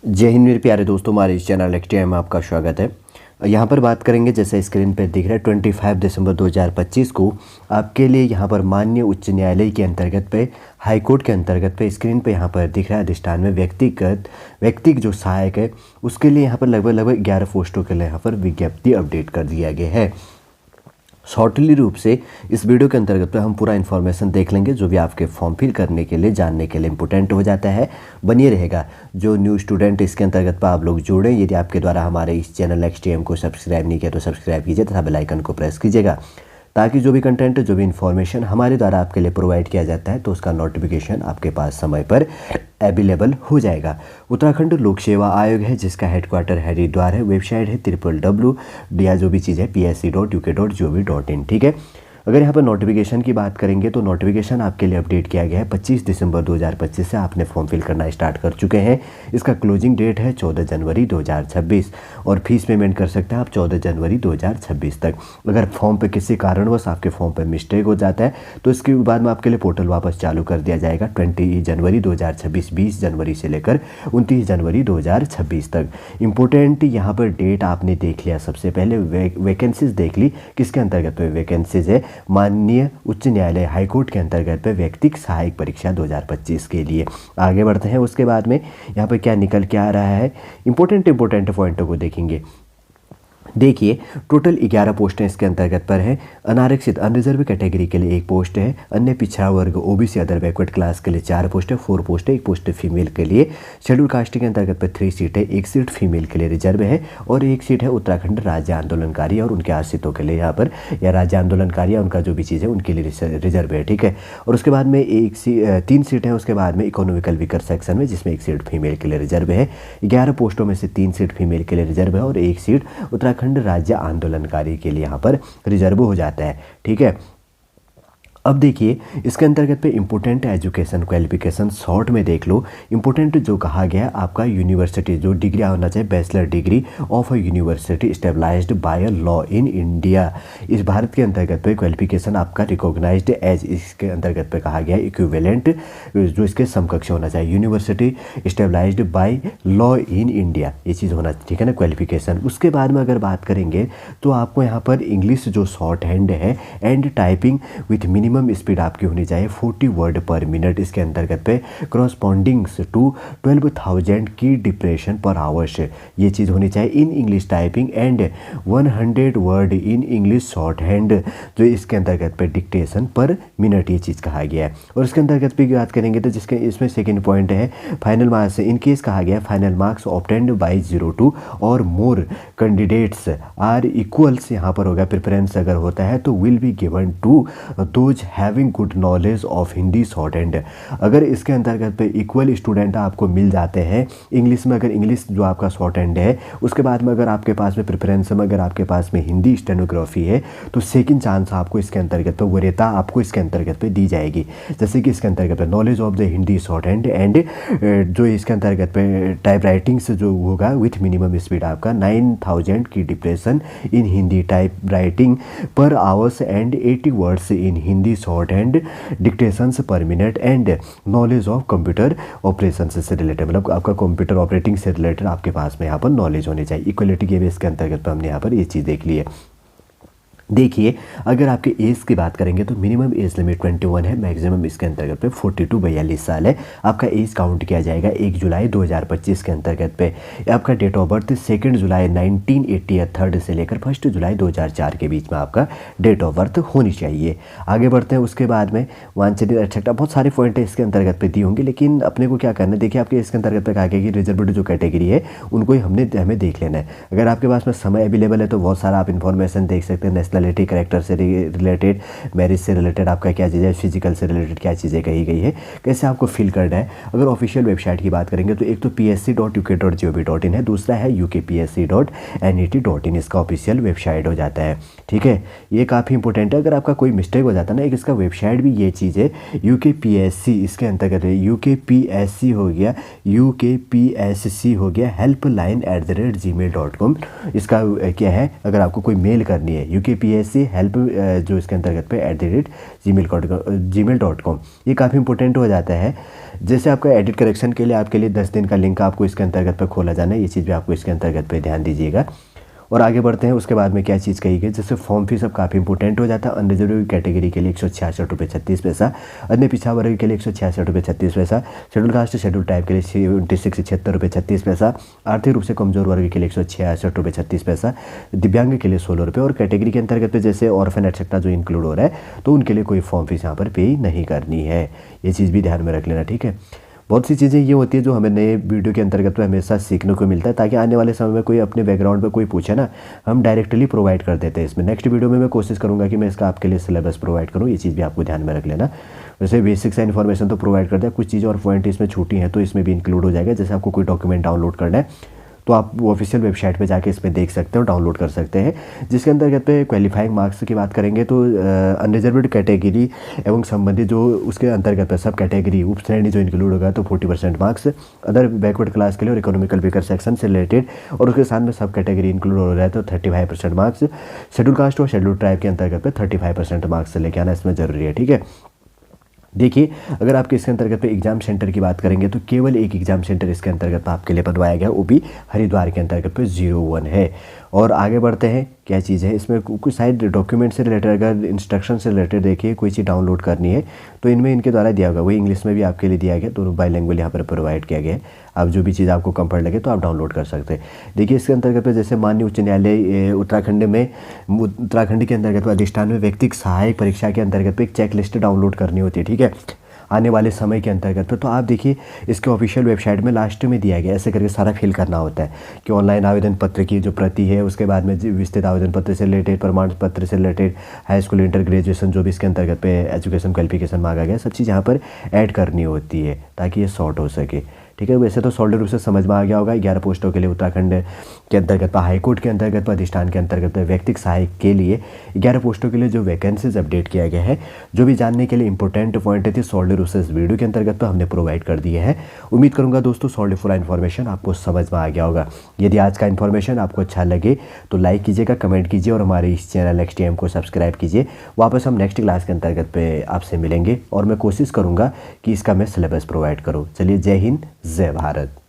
जय हिंद मेरे प्यारे दोस्तों, हमारे इस चैनल एक्सटीआई में आपका स्वागत है। यहाँ पर बात करेंगे, जैसे स्क्रीन पर दिख रहा है 25 दिसंबर 2025 को आपके लिए यहाँ पर माननीय उच्च न्यायालय के अंतर्गत पे, हाई कोर्ट के अंतर्गत पे स्क्रीन पे यहाँ पर दिख रहा है अधिष्ठान में व्यक्तिगत जो सहायक है उसके लिए यहाँ पर लगभग 11 पोस्टों के लिए यहाँ पर विज्ञप्ति अपडेट कर दिया गया है। शॉर्टली रूप से इस वीडियो के अंतर्गत पे हम पूरा इन्फॉर्मेशन देख लेंगे, जो भी आपके फॉर्म फिल करने के लिए जानने के लिए इम्पोर्टेंट हो जाता है, बनिए रहेगा। जो न्यू स्टूडेंट इसके अंतर्गत पर आप लोग जुड़े, यदि आपके द्वारा हमारे इस चैनल एक्सटीएम को सब्सक्राइब नहीं किया तो सब्सक्राइब कीजिए तथा बेल आइकन को प्रेस कीजिएगा, ताकि जो भी कंटेंट, जो भी इन्फॉर्मेशन हमारे द्वारा आपके लिए प्रोवाइड किया जाता है तो उसका नोटिफिकेशन आपके पास समय पर अवेलेबल हो जाएगा। उत्तराखंड लोक सेवा आयोग है, जिसका हेडक्वार्टर हरिद्वार है। वेबसाइट है www या जो भी चीज़ है psc.uk.gov.in। ठीक है। अगर यहाँ पर नोटिफिकेशन की बात करेंगे तो नोटिफिकेशन आपके लिए अपडेट किया गया है 25 दिसंबर 2025 से आपने फॉर्म फिल करना स्टार्ट कर चुके हैं। इसका क्लोजिंग डेट है 14 जनवरी 2026 और फीस पेमेंट कर सकते हैं आप 14 जनवरी 2026 तक। अगर फॉर्म पे किसी कारणवश आपके फॉर्म पे मिस्टेक हो जाता है तो इसके बाद में आपके लिए पोर्टल वापस चालू कर दिया जाएगा 20 जनवरी 2026, 20 जनवरी से लेकर 29 जनवरी 2026 तक। इम्पोर्टेंट यहाँ पर डेट आपने देख लिया। सबसे पहले वैकेंसीज देख ली, किसके अंतर्गत पे वैकेंसीज है, माननीय उच्च न्यायालय हाईकोर्ट के अंतर्गत पे व्यक्तिगत सहायक परीक्षा 2025 के लिए। आगे बढ़ते हैं, उसके बाद में यहाँ पर क्या निकल के आ रहा है, इंपॉर्टेंट पॉइंटों को देखेंगे। देखिए, टोटल 11 पोस्टें इसके अंतर्गत पर हैं। अनारक्षित अनरिजर्व कैटेगरी के लिए 1 पोस्ट है, अन्य पिछड़ा वर्ग ओबीसी अदर बैकवर्ड क्लास के लिए 4 पोस्ट है, 4 पोस्ट है, 1 पोस्ट फीमेल के लिए। शेड्यूल कास्ट के अंतर्गत पर 3 सीट है, 1 सीट फीमेल के लिए रिजर्व है और 1 सीट है उत्तराखंड राज्य आंदोलनकारी और उनके आश्रितों के लिए, यहाँ पर या राज्य आंदोलनकारी या उनका जो भी चीज़ है उनके लिए रिजर्व है। ठीक है। और उसके बाद में 3 सीट है उसके बाद में इकोनॉमिकल वीकर सेक्शन में, जिसमें 1 सीट फीमेल के लिए रिजर्व है। 11 पोस्टों में से 3 सीट फीमेल के लिए रिजर्व है और 1 सीट उत्तराखंड राज्य आंदोलनकारी के लिए यहाँ पर रिजर्व हो जाता है। ठीक है। अब देखिए, इसके अंतर्गत पे इंपॉर्टेंट एजुकेशन क्वालिफिकेशन शॉर्ट में देख लो। इंपॉर्टेंट जो कहा गया आपका यूनिवर्सिटी जो डिग्री होना चाहिए, bachelor degree of a university stabilized by law in India. इस भारत के अंतर्गत पे क्वालिफिकेशन आपका रिकॉग्नाइज्ड एज, इसके अंतर्गत पे कहा गया इक्विवेलेंट, जो इसके समकक्ष होना चाहिए, university stabilized by law in India, ये चीज़ होना, ठीक है ना, क्वालिफिकेशन। उसके बाद में अगर बात करेंगे तो आपको यहाँ पर इंग्लिश जो शॉर्ट हैंड है and typing with minimum speed आपकी होनी चाहिए 40 वर्ड पर मिनट, इसके अंतर्गत पे क्रॉसपॉन्डिंग्स टू 12,000 की डिप्रेशन पर आवर्स, ये चीज़ होनी चाहिए in English typing and 100 word in English short hand, जो इसके अंतर्गत पे डिक्टेशन पर मिनट, ये चीज़ कहा गया है। और इसके अंतर्गत पे बात करेंगे तो जिसके इसमें सेकेंड पॉइंट है फाइनल मार्क्स, इन केस कहा गया फाइनल मार्क्स ऑब्टेन्ड बाई 02 और मोर कैंडिडेट्स आर इक्वल्स, यहाँ पर होगा प्रेफरेंस अगर होता है तो will be given to those having good knowledge of Hindi shorthand. अगर इसके अंतर्गत पे इक्वल स्टूडेंट आपको मिल जाते हैं इंग्लिश में, अगर इंग्लिश जो आपका शॉर्ट हैंड है, उसके बाद में अगर आपके पास में प्रेफरेंस में अगर आपके पास में हिंदी स्टेनोग्राफी है तो सेकंड चांस आपको इसके अंतर्गत पे, वरीयता आपको इसके अंतर्गत पे दी जाएगी। जैसे कि इसके अंतर्गत पे knowledge of the Hindi short hand and जो इसके अंतर्गत पे टाइप राइटिंग से जो होगा विथ मिनिमम स्पीड आपका 9,000 की depression in Hindi type writing पर hours and 80 words in Hindi short hand dictations पर minute and knowledge of computer operation से रिलेटेड, मतलब आपका कंप्यूटर ऑपरेटिंग से रिलेटेड आपके पास में यहाँ पर नॉलेज होनी चाहिए। इक्वलिटी के बेस के अंतर्गत पर हमने यहाँ पर ये चीज़ देख ली है। देखिए, अगर आपके एज की बात करेंगे तो मिनिमम एज लिमिट 21 है, मैक्सिमम इसके अंतर्गत पे 42 42 साल है। आपका एज काउंट किया जाएगा 1 जुलाई 2025 के अंतर्गत पे। आपका डेट ऑफ बर्थ 2 जुलाई 1983 से लेकर 1 जुलाई 2004 के बीच में आपका डेट ऑफ बर्थ होनी चाहिए। आगे बढ़ते हैं, उसके बाद में वांछनीय एक्सेट्रा बहुत सारे पॉइंट इसके अंतर्गत पे दी होंगे, लेकिन अपने को क्या करना है, देखिए आपके इसके अंतर्गत पे कहा गया कि रिजर्व्ड जो कैटेगरी है उनको ही हमें देख लेना है। अगर आपके पास में समय अवेलेबल है तो बहुत सारा आप इन्फॉर्मेशन देख सकते हैं, नेशनलिटी, करेक्टर से रिलेटेड, मैरिज से रिलेटेड आपका क्या चीज़ है, फिजिकल से रिलेटेड क्या चीज़ें कही गई है, कैसे आपको फिल करना है। अगर ऑफिशियल वेबसाइट की बात करेंगे तो एक तो psc.uk.gov.in है, दूसरा है ukpsc.net.in, इसका ऑफिशियल वेबसाइट हो जाता है। ठीक है, ये काफ़ी इंपॉर्टेंट है। अगर आपका कोई मिस्टेक हो जाता है ना, एक इसका वेबसाइट भी ये चीज़ है UKPSC, इसके अंतर्गत UKPSC हो गया, UKPSC हो गया helpline@gmail.com, इसका क्या है, अगर आपको कोई मेल करनी है UKPSC PSC हेल्प जो इसके अंतर्गत पे @gmail.com, ये काफ़ी इंपॉर्टेंट हो जाता है। जैसे आपका एडिट करेक्शन के लिए आपके लिए 10 दिन का लिंक आपको इसके अंतर्गत पे खोला जाना है, ये चीज़ भी आपको इसके अंतर्गत पे ध्यान दीजिएगा। और आगे बढ़ते हैं, उसके बाद में क्या चीज़ कही गई, जैसे फॉर्म फीस अब काफ़ी इंपॉर्टेंट हो जाता है। अनरिजर्व कैटेगरी के लिए 166 रुपये 36 पैसा, अन्य पिछड़ा वर्ग के लिए 166 रुपये 36 पैसा, शेड्यूल कास्ट शेड्यूल टाइप के लिए 76 रुपये 36 पैसा, आर्थिक रूप से कमजोर वर्ग के लिए 166 रुपये 36 पैसा, दिव्यांग के लिए 16 रुपये, और कैटेगरी के अंतर्गत पे जैसे ऑर्फन एटसेट्रा जो इंक्लूड हो रहा है तो उनके लिए कोई फॉर्म फीस यहाँ पर पे नहीं करनी है। ये चीज़ भी ध्यान में रख लेना, ठीक है। बहुत सी चीज़ें ये होती है जो हमें नए वीडियो के अंतर्गत में हमेशा सीखने को मिलता है, ताकि आने वाले समय में कोई अपने बैकग्राउंड पे कोई पूछे ना, हम डायरेक्टली प्रोवाइड कर देते हैं। इसमें नेक्स्ट वीडियो में मैं कोशिश करूँगा कि मैं इसका आपके लिए सिलेबस प्रोवाइड करूँ, ये चीज़ भी आपको ध्यान में रख लेना। वैसे बेसिक सा इन्फॉर्मेशन तो प्रोवाइड कर दिया, कुछ चीज़ें और पॉइंट इसमें छूटी हैं तो इसमें भी इंक्लूड हो जाएगा। जैसे आपको कोई डॉक्यूमेंट डाउनलोड करना है तो आप वो ऑफिशियल वेबसाइट पे जाके इसमें देख सकते हो, डाउनलोड कर सकते हैं। जिसके अंतर्गत पे क्वालिफाइंग मार्क्स की बात करेंगे तो अनरिजर्व्ड कैटेगरी एवं संबंधित जो उसके अंतर्गत पे सब कैटेगरी उप श्रेणी जो इंक्लूड होगा तो 40% मार्क्स, अदर बैकवर्ड क्लास के लिए और इकोनॉमिकल वीकर सेक्शन से रिलेटेड और उसके साथ में सब कैटेगरी इंक्लूड हो रहा है तो 35% मार्क्स, शेड्यूल कास्ट और शेड्यूल ट्राइब के अंतर्गत पे 35% मार्क्स से लेके आना इसमें ज़रूरी है, ठीक है। देखिए, अगर आपके इसके अंतर्गत पे एग्जाम सेंटर की बात करेंगे तो केवल एक एग्जाम सेंटर इसके अंतर्गत आपके लिए बनवाया गया, वो भी हरिद्वार के अंतर्गत पे 01 है। और आगे बढ़ते हैं, क्या चीज़ है इसमें कुछ साइड डॉक्यूमेंट से रिलेटेड, अगर इंस्ट्रक्शन से रिलेटेड देखिए कोई चीज़ डाउनलोड करनी है तो इनमें इनके द्वारा दिया होगा, वही इंग्लिश में भी आपके लिए दिया गया, दोनों बाइलिंगुअल यहाँ पर प्रोवाइड किया गया है। आप जो भी चीज़ आपको कंफर्ट लगे तो आप डाउनलोड कर सकते हैं। देखिए, इसके अंतर्गत पे जैसे माननीय उच्च न्यायालय उत्तराखंड के अंतर्गत अधिष्ठान में व्यक्तिगत सहायक परीक्षा के अंतर्गत पे एक चेक लिस्ट डाउनलोड करनी होती है, ठीक है, आने वाले समय के अंतर्गत पे। तो आप देखिए इसके ऑफिशियल वेबसाइट में लास्ट में दिया गया, ऐसे करके सारा फिल करना होता है कि ऑनलाइन आवेदन पत्र की जो प्रति है, उसके बाद में विस्तृत आवेदन पत्र से रिलेटेड, प्रमाण पत्र से related, high school inter graduation जो भी इसके अंतर्गत पे एजुकेशन क्वालिफिकेशन मांगा गया, सब चीज़ यहाँ पर ऐड करनी होती है ताकि ये शॉर्ट हो सके, ठीक है। वैसे तो सॉलिड रूप से समझ में आ गया होगा। 11 पोस्टों के लिए उत्तराखंड के अंतर्गत हाईकोर्ट के अंतर्गत अधिष्ठान के अंतर्गत व्यक्तिगत सहायक के लिए 11 पोस्टों के लिए जो वैकेंसीज अपडेट किया गया है, जो भी जानने के लिए इंपॉर्टेंट पॉइंट थी सॉलिड रूप से इस वीडियो के अंतर्गत तो हमने प्रोवाइड कर दिए हैं। उम्मीद करूंगा दोस्तों सॉलिड पूरा इन्फॉर्मेशन आपको समझ में आ गया होगा। यदि आज का इन्फॉर्मेशन आपको अच्छा लगे तो लाइक कीजिएगा, कमेंट कीजिए और हमारे इस चैनल XTM को सब्सक्राइब कीजिए। वापस हम नेक्स्ट क्लास के अंतर्गत पे आपसे मिलेंगे और मैं कोशिश करूँगा कि इसका मैं सिलेबस प्रोवाइड करूँ। चलिए, जय हिंद, जय भारत।